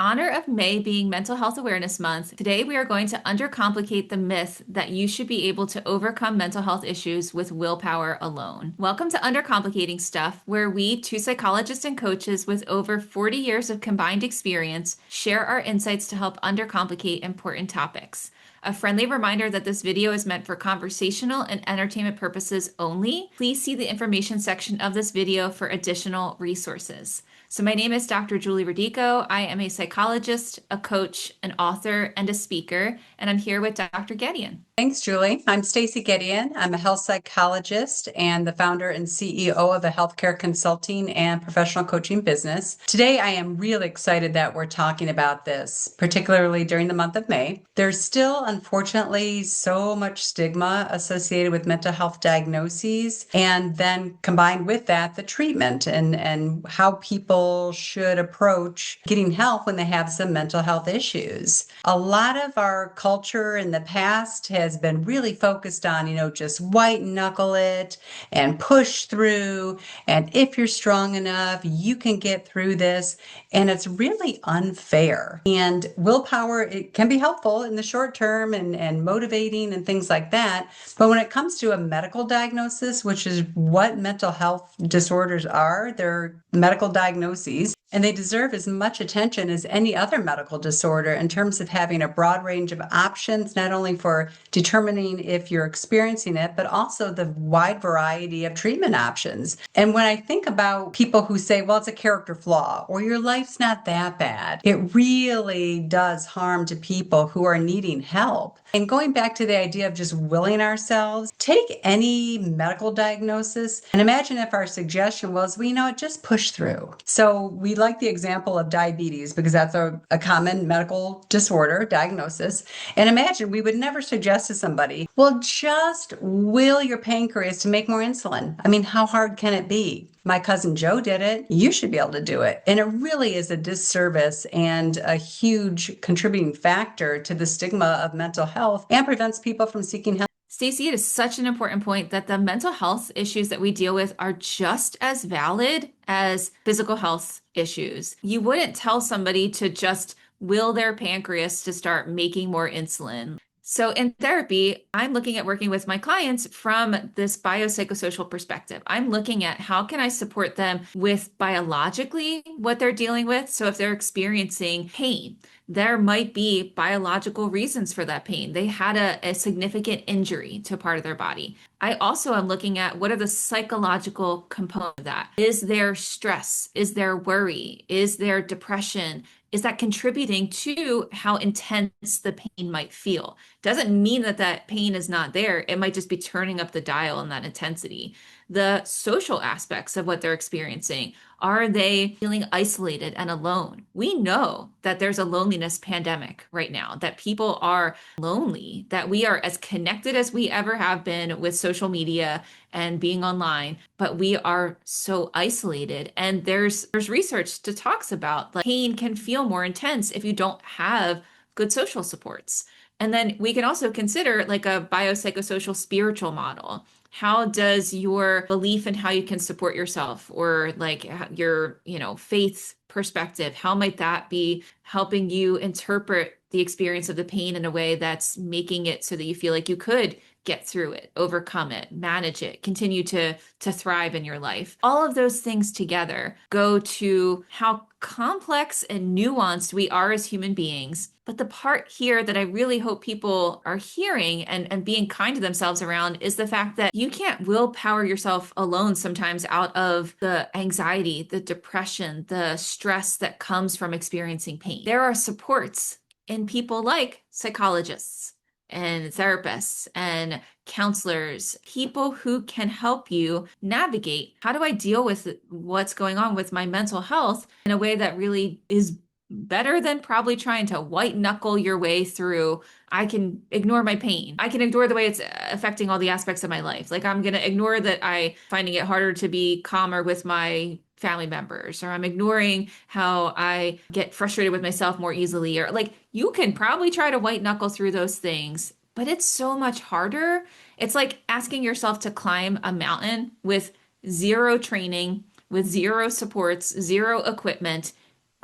honor of May being Mental Health Awareness Month, today we are going to undercomplicate the myth that you should be able to overcome mental health issues with willpower alone. Welcome to Undercomplicating Stuff, where we, two psychologists and coaches with over 40 years of combined experience, share our insights to help undercomplicate important topics. A friendly reminder that this video is meant for conversational and entertainment purposes only. Please see the information section of this video for additional resources. So my name is Dr. Julie Radico. I am a psychologist, a coach, an author, and a speaker, and I'm here with Dr. Gedeon. Thanks, Julie. I'm Stacey Gedeon. I'm a health psychologist and the founder and CEO of a healthcare consulting and professional coaching business. Today, I am really excited that we're talking about this, particularly during the month of May. There's still, unfortunately, so much stigma associated with mental health diagnoses, and then combined with that, the treatment and how people should approach getting help when they have some mental health issues. A lot of our culture in the past has been really focused on, just white knuckle it and push through. And if you're strong enough, you can get through this. And it's really unfair. And willpower, it can be helpful in the short term and motivating and things like that. But when it comes to a medical diagnosis, which is what mental health disorders are, they're medical diagnoses, and they deserve as much attention as any other medical disorder in terms of having a broad range of options, not only for determining if you're experiencing it, but also the wide variety of treatment options. And when I think about people who say, well, it's a character flaw, or your life's not that bad, it really does harm to people who are needing help. And going back to the idea of just willing ourselves, take any medical diagnosis and imagine if our suggestion was, well, just push through. So we like the example of diabetes because that's a common medical disorder diagnosis. And imagine we would never suggest to somebody, well, just will your pancreas to make more insulin. I mean, how hard can it be? My cousin Joe did it. You should be able to do it. And it really is a disservice and a huge contributing factor to the stigma of mental health and prevents people from seeking help. Stacey, it is such an important point that the mental health issues that we deal with are just as valid as physical health issues. You wouldn't tell somebody to just will their pancreas to start making more insulin. So in therapy, I'm looking at working with my clients from this biopsychosocial perspective. I'm looking at how can I support them with biologically what they're dealing with. So if they're experiencing pain, there might be biological reasons for that pain. They had a significant injury to a part of their body. I also am looking at what are the psychological components of that. Is there stress? Is there worry? Is there depression? Is that contributing to how intense the pain might feel? Doesn't mean that that pain is not there. It might just be turning up the dial in that intensity. The social aspects of what they're experiencing. Are they feeling isolated and alone? We know that there's a loneliness pandemic right now, that people are lonely, that we are as connected as we ever have been with social media and being online, but we are so isolated. And there's research that talks about like pain can feel more intense if you don't have good social supports. And then we can also consider like a biopsychosocial spiritual model. How does your belief in how you can support yourself or like your, faith perspective, how might that be helping you interpret the experience of the pain in a way that's making it so that you feel like you could get through it, overcome it, manage it, continue to thrive in your life? All of those things together go to how complex and nuanced we are as human beings. But the part here that I really hope people are hearing and being kind to themselves around is the fact that you can't willpower yourself alone sometimes out of the anxiety, the depression, the stress that comes from experiencing pain. There are supports in people like psychologists and therapists and counselors, people who can help you navigate how do I deal with what's going on with my mental health in a way that really is better than probably trying to white knuckle your way through. I can ignore my pain. I can ignore the way it's affecting all the aspects of my life. Like I'm going to ignore that I finding it harder to be calmer with my family members, or I'm ignoring how I get frustrated with myself more easily, or like you can probably try to white knuckle through those things, but it's so much harder. It's like asking yourself to climb a mountain with zero training, with zero supports, zero equipment.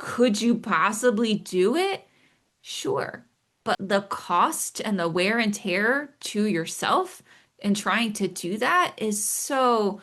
Could you possibly do it? Sure. But the cost and the wear and tear to yourself in trying to do that is so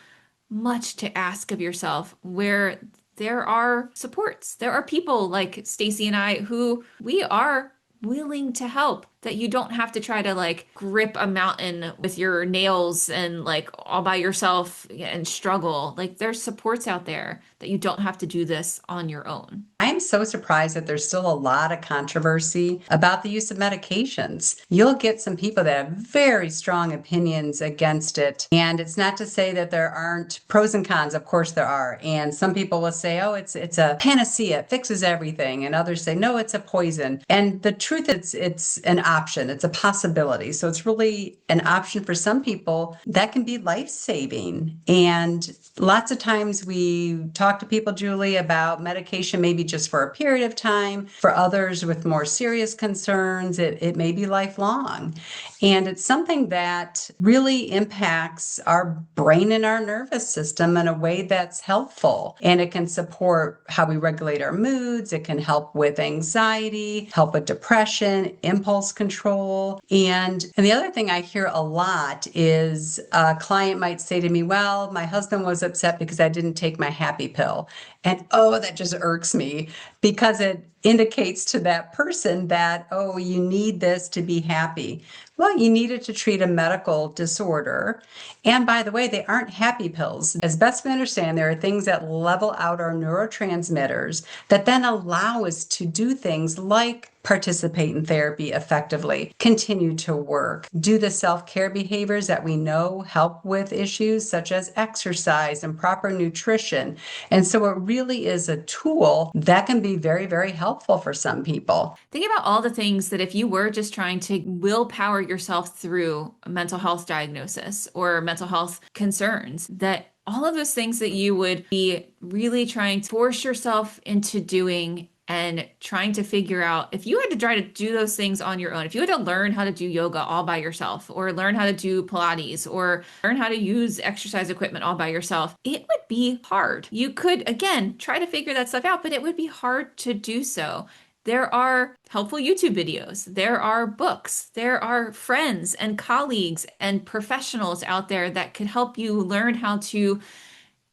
much to ask of yourself, where there are supports. There are people like Stacey and I who we are willing to help, that you don't have to try to like grip a mountain with your nails and like all by yourself and struggle. Like there's supports out there that you don't have to do this on your own. I'm so surprised that there's still a lot of controversy about the use of medications. You'll get some people that have very strong opinions against it. And it's not to say that there aren't pros and cons. Of course there are. And some people will say, oh, it's a panacea, it fixes everything. And others say, no, it's a poison. And the truth is it's an option. It's a possibility. So it's really an option for some people that can be life-saving. And lots of times we talk to people, Julie, about medication maybe just for a period of time. For others with more serious concerns, it may be lifelong. And it's something that really impacts our brain and our nervous system in a way that's helpful. And it can support how we regulate our moods. It can help with anxiety, help with depression, impulse control. And the other thing I hear a lot is a client might say to me, well, my husband was upset because I didn't take my happy pill. And oh, that just irks me because it indicates to that person that, oh, you need this to be happy. Well, you need it to treat a medical disorder. And by the way, they aren't happy pills. As best we understand, there are things that level out our neurotransmitters that then allow us to do things like participate in therapy effectively, continue to work, do the self-care behaviors that we know help with issues such as exercise and proper nutrition. And so it really is a tool that can be very, very helpful for some people. Think about all the things that if you were just trying to willpower yourself through a mental health diagnosis or mental health concerns, that all of those things that you would be really trying to force yourself into doing and trying to figure out, if you had to try to do those things on your own, if you had to learn how to do yoga all by yourself, or learn how to do Pilates, or learn how to use exercise equipment all by yourself, it would be hard. You could, again, try to figure that stuff out, but it would be hard to do so. There are helpful YouTube videos. There are books. There are friends and colleagues and professionals out there that could help you learn how to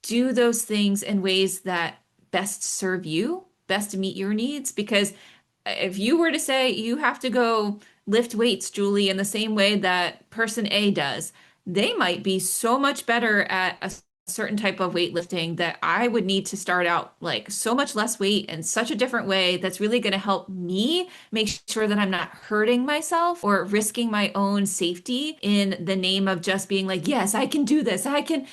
do those things in ways that best serve you, best meet your needs. Because if you were to say you have to go lift weights, Julie, in the same way that person A does, they might be so much better at a certain type of weightlifting that I would need to start out like so much less weight and such a different way that's really going to help me make sure that I'm not hurting myself or risking my own safety in the name of just being like, yes, I can do this. I can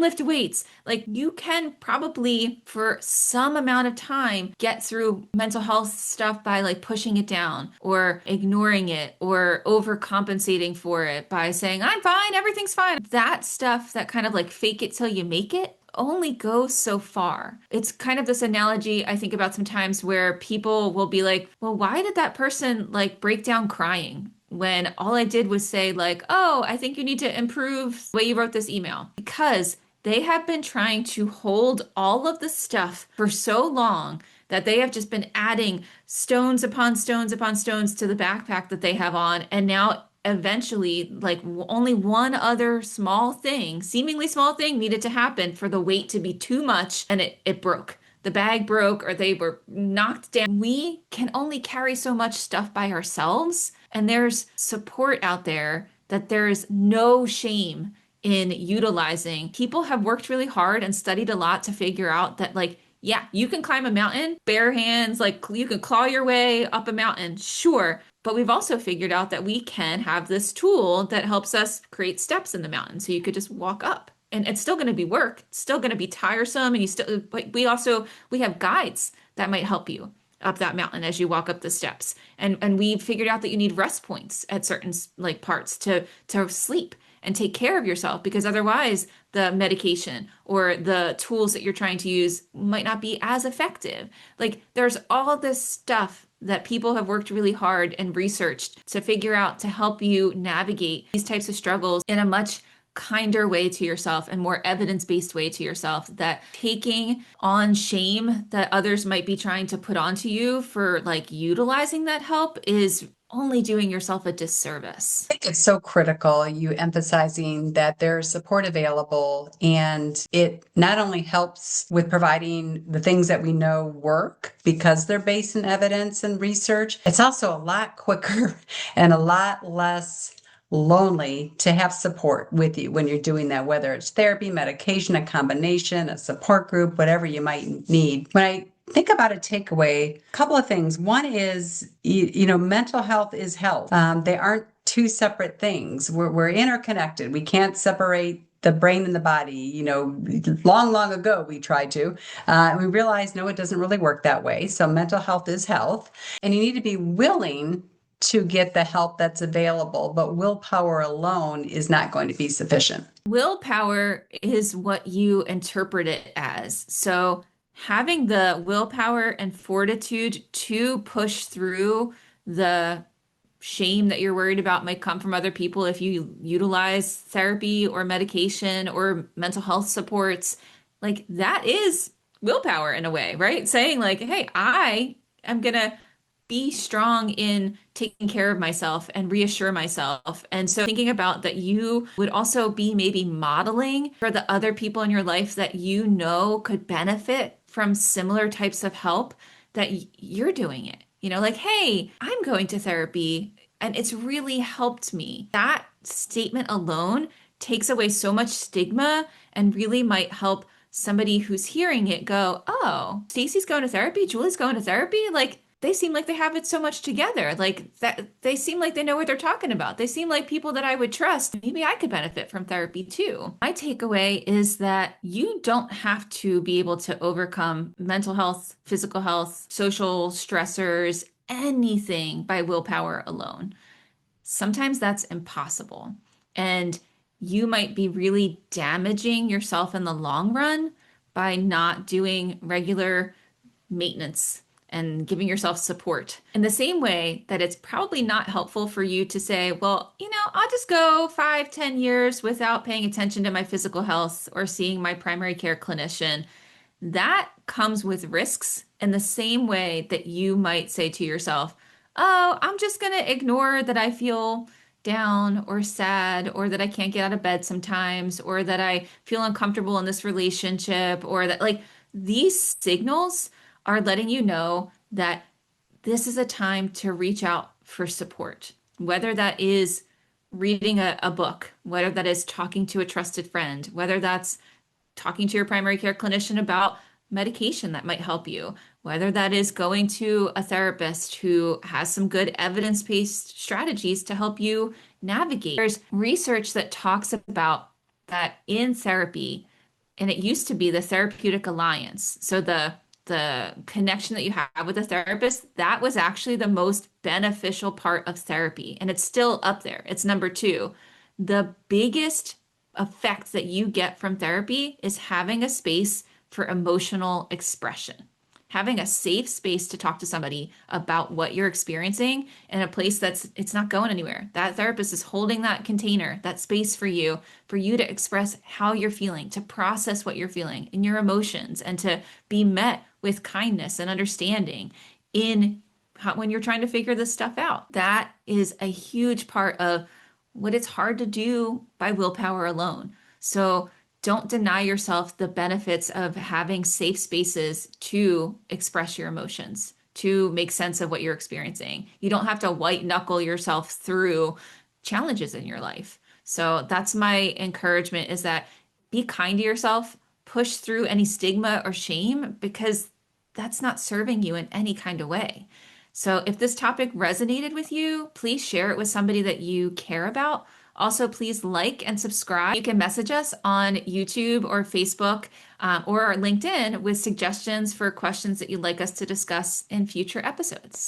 lift weights. Like you can probably for some amount of time get through mental health stuff by like pushing it down or ignoring it or overcompensating for it by saying, I'm fine, everything's fine. That stuff, that kind of like fake it till you make it, only goes so far. It's kind of this analogy I think about sometimes where people will be like, well, why did that person like break down crying when all I did was say like, oh, I think you need to improve the way you wrote this email? Because they have been trying to hold all of the stuff for so long that they have just been adding stones upon stones upon stones to the backpack that they have on. And now eventually, like only one other small thing, seemingly small thing, needed to happen for the weight to be too much, and it broke. The bag broke or they were knocked down. We can only carry so much stuff by ourselves, and there's support out there that there is no shame in utilizing. People have worked really hard and studied a lot to figure out that like, yeah, you can climb a mountain bare hands, like you can claw your way up a mountain, sure. But we've also figured out that we can have this tool that helps us create steps in the mountain. So you could just walk up. And it's still going to be work. It's still going to be tiresome. And you still, but we have guides that might help you up that mountain as you walk up the steps. And we figured out that you need rest points at certain like parts to sleep and take care of yourself, because otherwise the medication or the tools that you're trying to use might not be as effective. Like there's all this stuff that people have worked really hard and researched to figure out to help you navigate these types of struggles in a much kinder way to yourself and more evidence-based way to yourself, that taking on shame that others might be trying to put onto you for like utilizing that help is only doing yourself a disservice. I think it's so critical, you emphasizing that there's support available, and it not only helps with providing the things that we know work because they're based in evidence and research, it's also a lot quicker and a lot less lonely to have support with you when you're doing that, whether it's therapy, medication, a combination, a support group, whatever you might need. When I think about a takeaway, a couple of things. One is, mental health is health. They aren't two separate things. We're interconnected. We can't separate the brain and the body. Long, long ago, we tried to. We realized, no, it doesn't really work that way. So mental health is health. And you need to be willing to get the help that's available, but willpower alone is not going to be sufficient. Willpower is what you interpret it as. So having the willpower and fortitude to push through the shame that you're worried about might come from other people if you utilize therapy or medication or mental health supports, like that is willpower in a way, right? Saying like, hey, I am gonna be strong in taking care of myself and reassure myself. And so thinking about that, you would also be maybe modeling for the other people in your life that you know could benefit from similar types of help, that you're doing it. Like, hey, I'm going to therapy and it's really helped me. That statement alone takes away so much stigma and really might help somebody who's hearing it go, oh, Stacey's going to therapy, Julie's going to therapy. Like, they seem like they have it so much together. Like that, they seem like they know what they're talking about. They seem like people that I would trust. Maybe I could benefit from therapy too. My takeaway is that you don't have to be able to overcome mental health, physical health, social stressors, anything by willpower alone. Sometimes that's impossible. And you might be really damaging yourself in the long run by not doing regular maintenance and giving yourself support. In the same way that it's probably not helpful for you to say, well, I'll just go 5, 10 years without paying attention to my physical health or seeing my primary care clinician. That comes with risks in the same way that you might say to yourself, oh, I'm just going to ignore that I feel down or sad, or that I can't get out of bed sometimes, or that I feel uncomfortable in this relationship, or that like these signals are letting you know that this is a time to reach out for support, whether that is reading a book, whether that is talking to a trusted friend, whether that's talking to your primary care clinician about medication that might help you, whether that is going to a therapist who has some good evidence-based strategies to help you navigate. There's research that talks about that in therapy, and it used to be the therapeutic alliance. So the connection that you have with a therapist, that was actually the most beneficial part of therapy. And it's still up there. It's number 2. The biggest effect that you get from therapy is having a space for emotional expression, having a safe space to talk to somebody about what you're experiencing in a place it's not going anywhere. That therapist is holding that container, that space for you to express how you're feeling, to process what you're feeling in your emotions, and to be met with kindness and understanding when you're trying to figure this stuff out. That is a huge part of what it's hard to do by willpower alone. So don't deny yourself the benefits of having safe spaces to express your emotions, to make sense of what you're experiencing. You don't have to white knuckle yourself through challenges in your life. So that's my encouragement, is that be kind to yourself, push through any stigma or shame, because that's not serving you in any kind of way. So if this topic resonated with you, please share it with somebody that you care about. Also, please like and subscribe. You can message us on YouTube or Facebook or LinkedIn with suggestions for questions that you'd like us to discuss in future episodes.